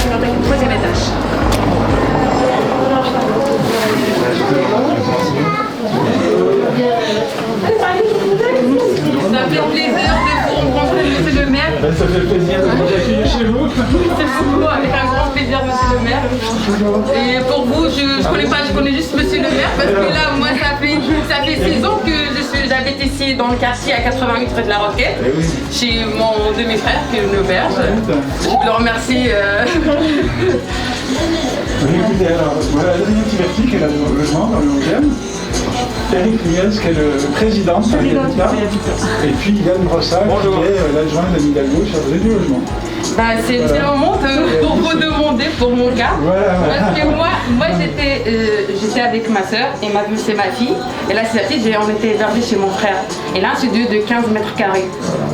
au troisième étage. Ça fait plaisir de vous rencontrer, monsieur le maire. Ça fait plaisir de vous accueillir chez vous. C'est beaucoup, avec un grand plaisir, monsieur le maire. Et pour vous, je connais juste monsieur le maire, parce que là, moi, ça fait 6 ans que j'habite ici dans le quartier à 88 rue de la Roquette, chez mon demi-frère qui est une auberge. Je le remercie. Écoutez, alors, voilà Adrien Tiberti qui est là dans le logement, dans le 11e. Eric Niels qui est le président de l'habitat. Et puis Yann Brossard qui est l'adjoint d'Anne Hidalgo chargé du logement. Bah, c'est le moment pour vous demander pour mon cas. Voilà. Parce que moi j'étais avec ma soeur et c'est ma fille. Et là, c'est la petite, on était hébergés chez mon frère. Et là, c'est de 15 mètres carrés.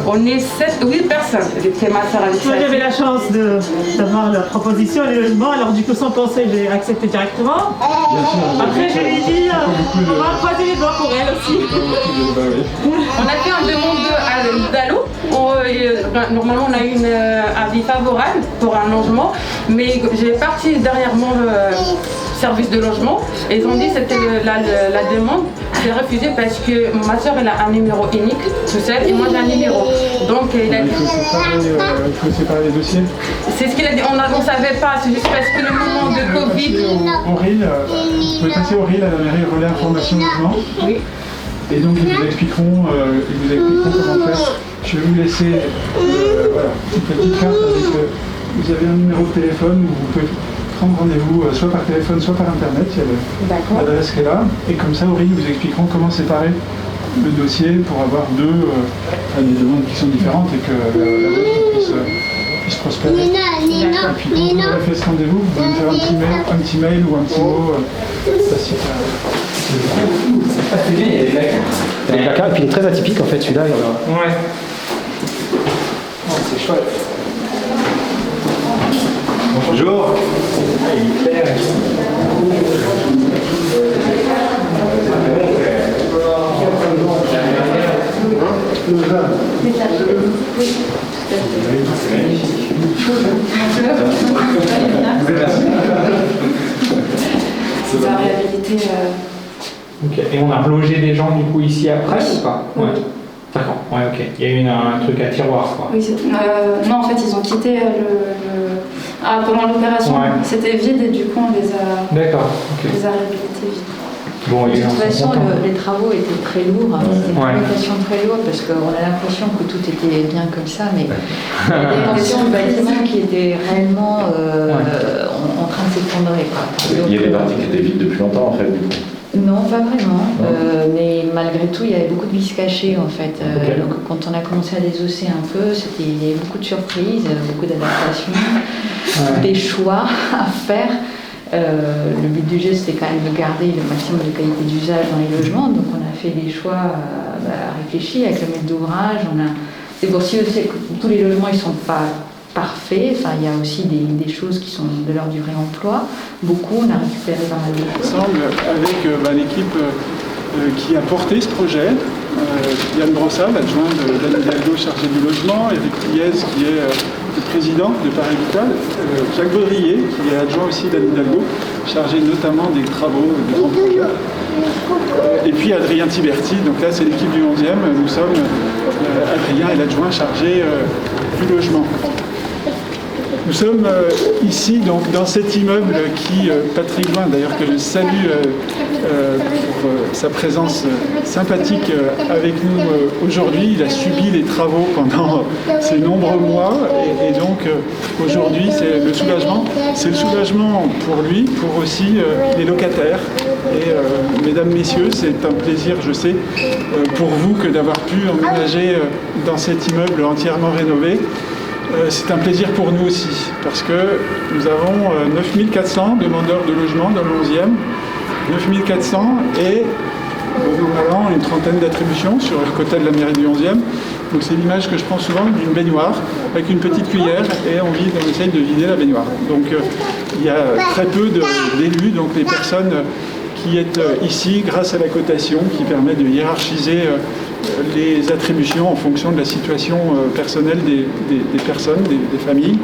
On est 8 personnes. C'est ma soeur avec Moi, j'avais la chance d'avoir la proposition et le logement. Alors, du coup, sans penser, j'ai accepté directement. Après, je lui ai dit, on va croiser les doigts pour elle aussi. On a fait une demande d'allô. Normalement, on a eu un avis favorable pour un logement, mais j'ai parti derrière mon service de logement et ils ont dit que c'était la demande. J'ai refusé parce que ma soeur elle a un numéro unique tout seul et moi j'ai un numéro. Donc il a dit. Il faut séparer les dossiers. C'est ce qu'il a dit. On ne savait pas, c'est juste parce que le moment de Covid. Au RIL, vous pouvez passer au RIL à la mairie Relais Information Logement. Oui. Et donc ils vous expliqueront comment faire. Je vais vous laisser une petite carte avec vous avez un numéro de téléphone où vous pouvez prendre rendez-vous soit par téléphone, soit par internet. Il y a l'adresse qui est là. Et comme ça, au RIL, vous expliqueront comment séparer le dossier pour avoir des demandes qui sont différentes et que la vôtre puisse prospérer. Et puis quand vous aurez fait ce rendez-vous, vous pouvez me faire un petit mail ou un petit mot facile. C'est bien, il y a des placards. Il y a des placards, et puis il est très atypique en fait celui-là. Ouais. Oh, c'est chouette. Bonjour. Il est clair. C'est magnifique. C'est la réhabilité. Ok. Et on a relogé des gens du coup ici après ou pas? Ouais. D'accord, ouais, ok. Il y a eu un truc à tiroir, quoi. Oui, non, en fait, ils ont quitté pendant l'opération. Ouais. C'était vide et du coup, on les a réhabilités vides. Bon, De toute façon, les travaux étaient très lourds, c'était une planification très lourde parce qu'on a l'impression que tout était bien comme ça, mais il y a des portions de bâtiments qui étaient réellement en train de s'effondrer. Il y a des parties qui étaient vides depuis longtemps en fait, du coup. Non, pas vraiment, mais malgré tout, il y avait beaucoup de vis cachés en fait. Donc quand on a commencé à désosser un peu, il y avait beaucoup de surprises, beaucoup d'adaptations, des choix à faire. Le but du geste, c'était quand même de garder le maximum de qualité d'usage dans les logements, donc on a fait des choix réfléchis avec le maître d'ouvrage. C'est pour ça que tous les logements ils sont pas parfaits, enfin, il y a aussi des choses qui sont de l'ordre du réemploi. Beaucoup, on a récupéré pas mal de choses. Ensemble avec l'équipe qui a porté ce projet, Yann Brossard, l'adjoint d'Anne Hidalgo chargé du logement, Eric Liez qui est le président de Paris Vital, Jacques Baudrier qui est adjoint aussi d'Anne Hidalgo, chargé notamment des travaux, des grands projets. Et puis Adrien Tiberti, donc là c'est l'équipe du 11e, nous sommes Adrien et l'adjoint chargé du logement. Nous sommes ici donc, dans cet immeuble qui, Patrick Loin d'ailleurs que je salue pour sa présence sympathique avec nous aujourd'hui, il a subi les travaux pendant ces nombreux mois et donc aujourd'hui c'est le soulagement pour lui, pour aussi les locataires et mesdames, messieurs, c'est un plaisir je sais pour vous que d'avoir pu emménager dans cet immeuble entièrement rénové. C'est un plaisir pour nous aussi, parce que nous avons 9400 demandeurs de logement dans le 11e, 9400 et normalement une trentaine d'attributions sur le côté de la mairie du 11e. Donc c'est l'image que je prends souvent d'une baignoire avec une petite cuillère et on essaye de vider la baignoire. Donc il y a très peu d'élus, donc les personnes qui est ici grâce à la cotation qui permet de hiérarchiser les attributions en fonction de la situation personnelle des personnes, des familles.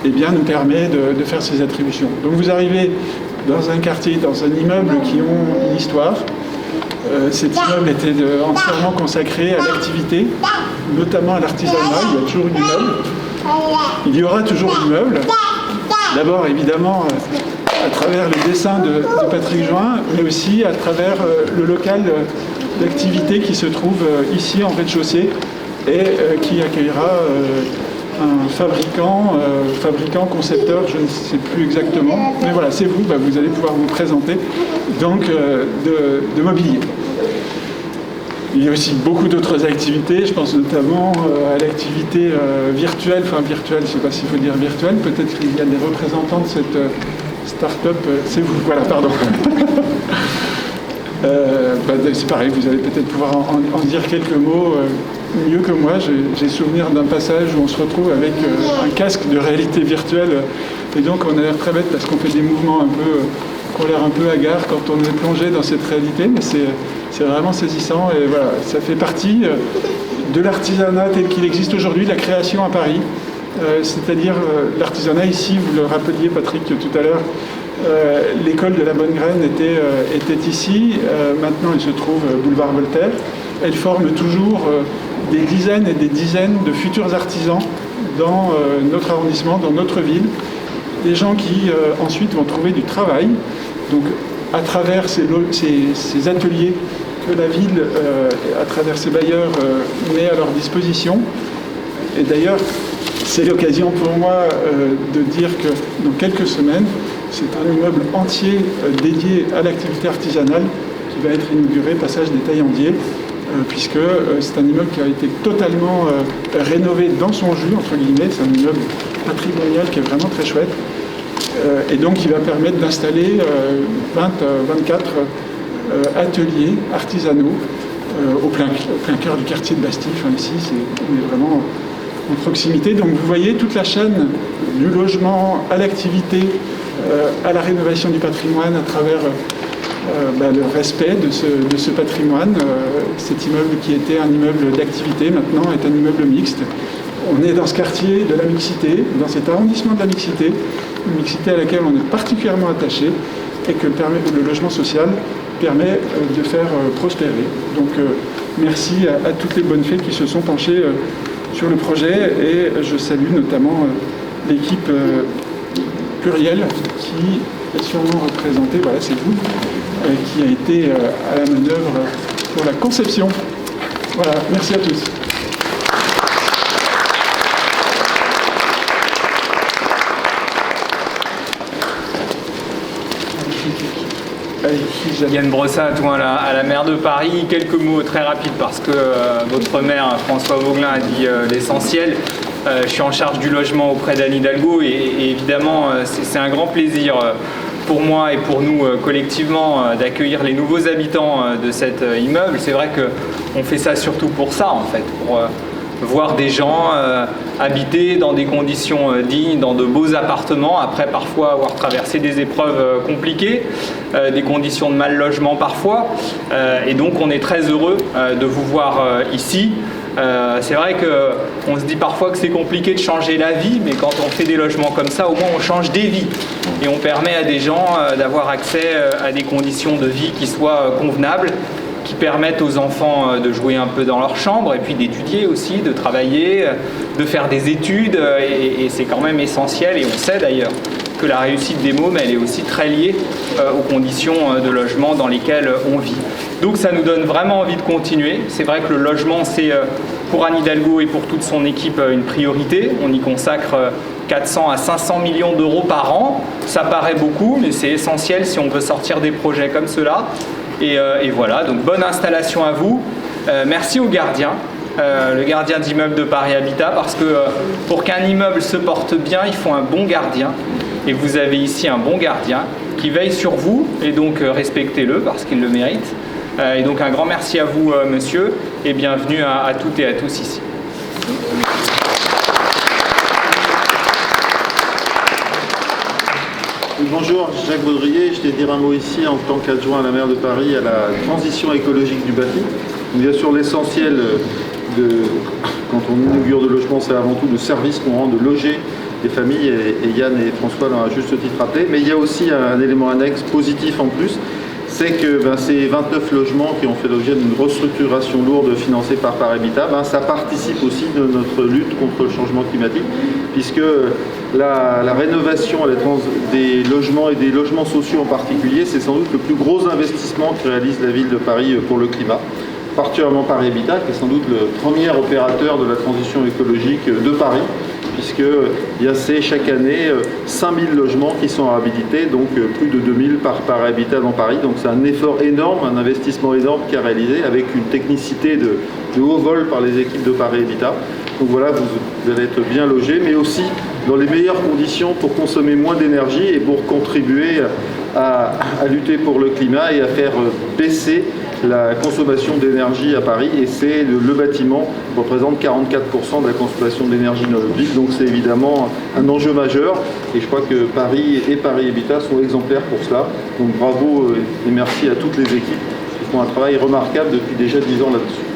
nous permet de faire ces attributions. Donc vous arrivez dans un quartier, dans un immeuble qui ont une histoire. Cet immeuble était entièrement consacré à l'activité, notamment à l'artisanat. Il y a toujours une immeuble. Il y aura toujours l'immeuble. D'abord, évidemment, à travers les dessins de Patrick Join, mais aussi à travers le local d'activité qui se trouve ici en rez-de-chaussée et qui accueillera un fabricant, concepteur, je ne sais plus exactement, mais voilà, c'est vous, vous allez pouvoir vous présenter donc de mobilier. Il y a aussi beaucoup d'autres activités, je pense notamment à l'activité virtuelle, virtuelle, je ne sais pas s'il faut dire virtuelle, peut-être qu'il y a des représentants de cette start-up, c'est vous, voilà, pardon. C'est pareil, vous allez peut-être pouvoir en dire quelques mots mieux que moi. J'ai souvenir d'un passage où on se retrouve avec un casque de réalité virtuelle et donc on a l'air très bête parce qu'on fait des mouvements qui ont l'air un peu hagards quand on est plongé dans cette réalité, mais c'est vraiment saisissant et voilà, ça fait partie de l'artisanat tel qu'il existe aujourd'hui, de la création à Paris. C'est-à-dire l'artisanat ici, vous le rappeliez Patrick tout à l'heure, l'école de la Bonne Graine était ici, maintenant elle se trouve boulevard Voltaire. Elle forme toujours des dizaines et des dizaines de futurs artisans dans notre arrondissement, dans notre ville. Des gens qui ensuite vont trouver du travail, donc à travers ces ateliers que la ville, à travers ses bailleurs, met à leur disposition. Et d'ailleurs, c'est l'occasion pour moi de dire que dans quelques semaines, c'est un immeuble entier dédié à l'activité artisanale qui va être inauguré, passage des Taillandiers, puisque c'est un immeuble qui a été totalement rénové dans son jus, entre guillemets. C'est un immeuble patrimonial qui est vraiment très chouette. Et donc il va permettre d'installer 24 ateliers artisanaux au plein cœur du quartier de Bastille. Ici, on est vraiment en proximité. Donc vous voyez toute la chaîne du logement à l'activité, à la rénovation du patrimoine à travers le respect de ce patrimoine. Cet immeuble qui était un immeuble d'activité maintenant est un immeuble mixte. On est dans ce quartier de la mixité, dans cet arrondissement de la mixité, une mixité à laquelle on est particulièrement attaché et que le logement social permet de faire prospérer. Donc merci à toutes les bonnes fées qui se sont penchées sur le projet et je salue notamment l'équipe plurielle qui est sûrement représentée, voilà c'est vous, qui a été à la manœuvre pour la conception. Voilà, merci à tous. Yann Brossat, adjoint à la maire de Paris. Quelques mots très rapides parce que votre maire François Vauglin a dit l'essentiel. Je suis en charge du logement auprès d'Anne Hidalgo et évidemment c'est un grand plaisir pour moi et pour nous collectivement d'accueillir les nouveaux habitants de cet immeuble. C'est vrai qu'on fait ça surtout pour ça en fait, pour voir des gens habiter dans des conditions dignes, dans de beaux appartements, après parfois avoir traversé des épreuves compliquées, des conditions de mal logement parfois. Et donc on est très heureux de vous voir ici. C'est vrai qu'on se dit parfois que c'est compliqué de changer la vie, mais quand on fait des logements comme ça, au moins on change des vies. Et on permet à des gens d'avoir accès à des conditions de vie qui soient convenables, qui permettent aux enfants de jouer un peu dans leur chambre et puis d'étudier aussi, de travailler, de faire des études et c'est quand même essentiel et on sait d'ailleurs que la réussite des mômes elle est aussi très liée aux conditions de logement dans lesquelles on vit. Donc ça nous donne vraiment envie de continuer. C'est vrai que le logement c'est pour Anne Hidalgo et pour toute son équipe une priorité. On y consacre 400 à 500 millions d'euros par an. Ça paraît beaucoup mais c'est essentiel si on veut sortir des projets comme cela. Et voilà, donc bonne installation à vous. Merci aux gardiens, le gardien d'immeuble de Paris Habitat, parce que pour qu'un immeuble se porte bien, il faut un bon gardien. Et vous avez ici un bon gardien qui veille sur vous, et donc respectez-le parce qu'il le mérite. Et donc un grand merci à vous, monsieur, et bienvenue à toutes et à tous ici. Bonjour, Jacques Baudrier, je vais dire un mot ici en tant qu'adjoint à la maire de Paris à la transition écologique du bâti. Bien sûr, l'essentiel quand on inaugure de logement, c'est avant tout le service qu'on rend de loger des familles, et Yann et François l'ont à juste titre rappelé. Mais il y a aussi un élément annexe positif en plus, c'est que ces 29 logements qui ont fait l'objet d'une restructuration lourde financée par Habitat, ça participe aussi de notre lutte contre le changement climatique, puisque la rénovation des logements et des logements sociaux en particulier, c'est sans doute le plus gros investissement que réalise la ville de Paris pour le climat, particulièrement Habitat, qui est sans doute le premier opérateur de la transition écologique de Paris, puisqu'il y a chaque année 5000 logements qui sont réhabilités, donc plus de 2000 par Habitat dans Paris. Donc c'est un effort énorme, un investissement énorme qui a réalisé avec une technicité de haut vol par les équipes de Habitat. Donc voilà, vous allez être bien logés, mais aussi dans les meilleures conditions pour consommer moins d'énergie et pour contribuer à lutter pour le climat et à faire baisser la consommation d'énergie à Paris, et c'est le bâtiment représente 44% de la consommation d'énergie dans notre ville, donc c'est évidemment un enjeu majeur, et je crois que Paris et Habitat sont exemplaires pour cela. Donc bravo et merci à toutes les équipes qui font un travail remarquable depuis déjà 10 ans là-dessus.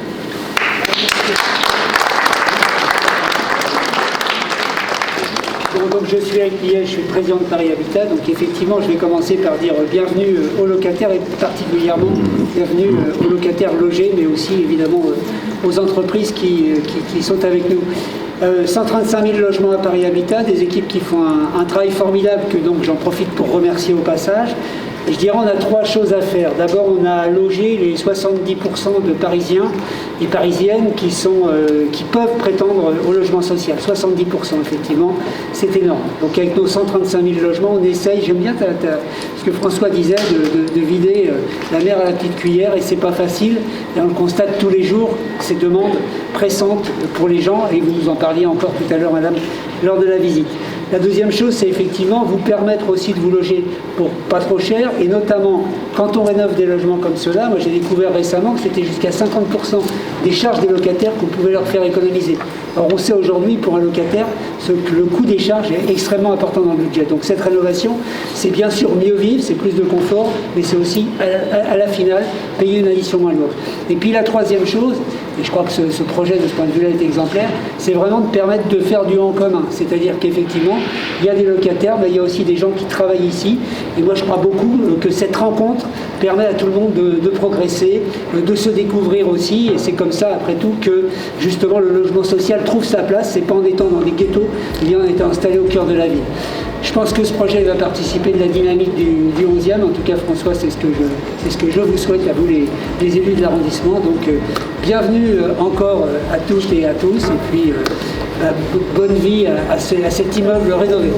Donc je suis Eric Liège, je suis le président de Habitat, donc effectivement je vais commencer par dire bienvenue aux locataires et particulièrement bienvenue aux locataires logés, mais aussi évidemment aux entreprises qui sont avec nous. 135 000 logements à Habitat, des équipes qui font un travail formidable que donc j'en profite pour remercier au passage. Je dirais on a 3 choses à faire. D'abord, on a logé les 70% de Parisiens et Parisiennes qui peuvent prétendre au logement social. 70% effectivement, c'est énorme. Donc avec nos 135 000 logements, on essaye, j'aime bien ce que François disait, de vider la mer à la petite cuillère, et c'est pas facile. Et on le constate tous les jours, ces demandes pressantes pour les gens, et vous nous en parliez encore tout à l'heure, madame, lors de la visite. La deuxième chose, c'est effectivement vous permettre aussi de vous loger pour pas trop cher, et notamment quand on rénove des logements comme cela, moi j'ai découvert récemment que c'était jusqu'à 50% des charges des locataires qu'on pouvait leur faire économiser. Alors on sait aujourd'hui pour un locataire que le coût des charges est extrêmement important dans le budget. Donc cette rénovation, c'est bien sûr mieux vivre, c'est plus de confort, mais c'est aussi à la finale payer une addition moins lourde. Et puis la troisième chose, et je crois que ce projet de ce point de vue-là est exemplaire, c'est vraiment de permettre de faire du en commun. C'est-à-dire qu'effectivement, il y a des locataires, mais il y a aussi des gens qui travaillent ici. Et moi, je crois beaucoup que cette rencontre permet à tout le monde de progresser, de se découvrir aussi. Et c'est comme ça, après tout, que justement le logement social trouve sa place. C'est pas en étant dans des ghettos, mais en étant installé au cœur de la ville. Je pense que ce projet va participer de la dynamique du 11e. En tout cas, François, c'est ce que je vous souhaite à vous, les élus de l'arrondissement. Donc, bienvenue encore à toutes et à tous. Et puis, bonne vie à cet immeuble rénové.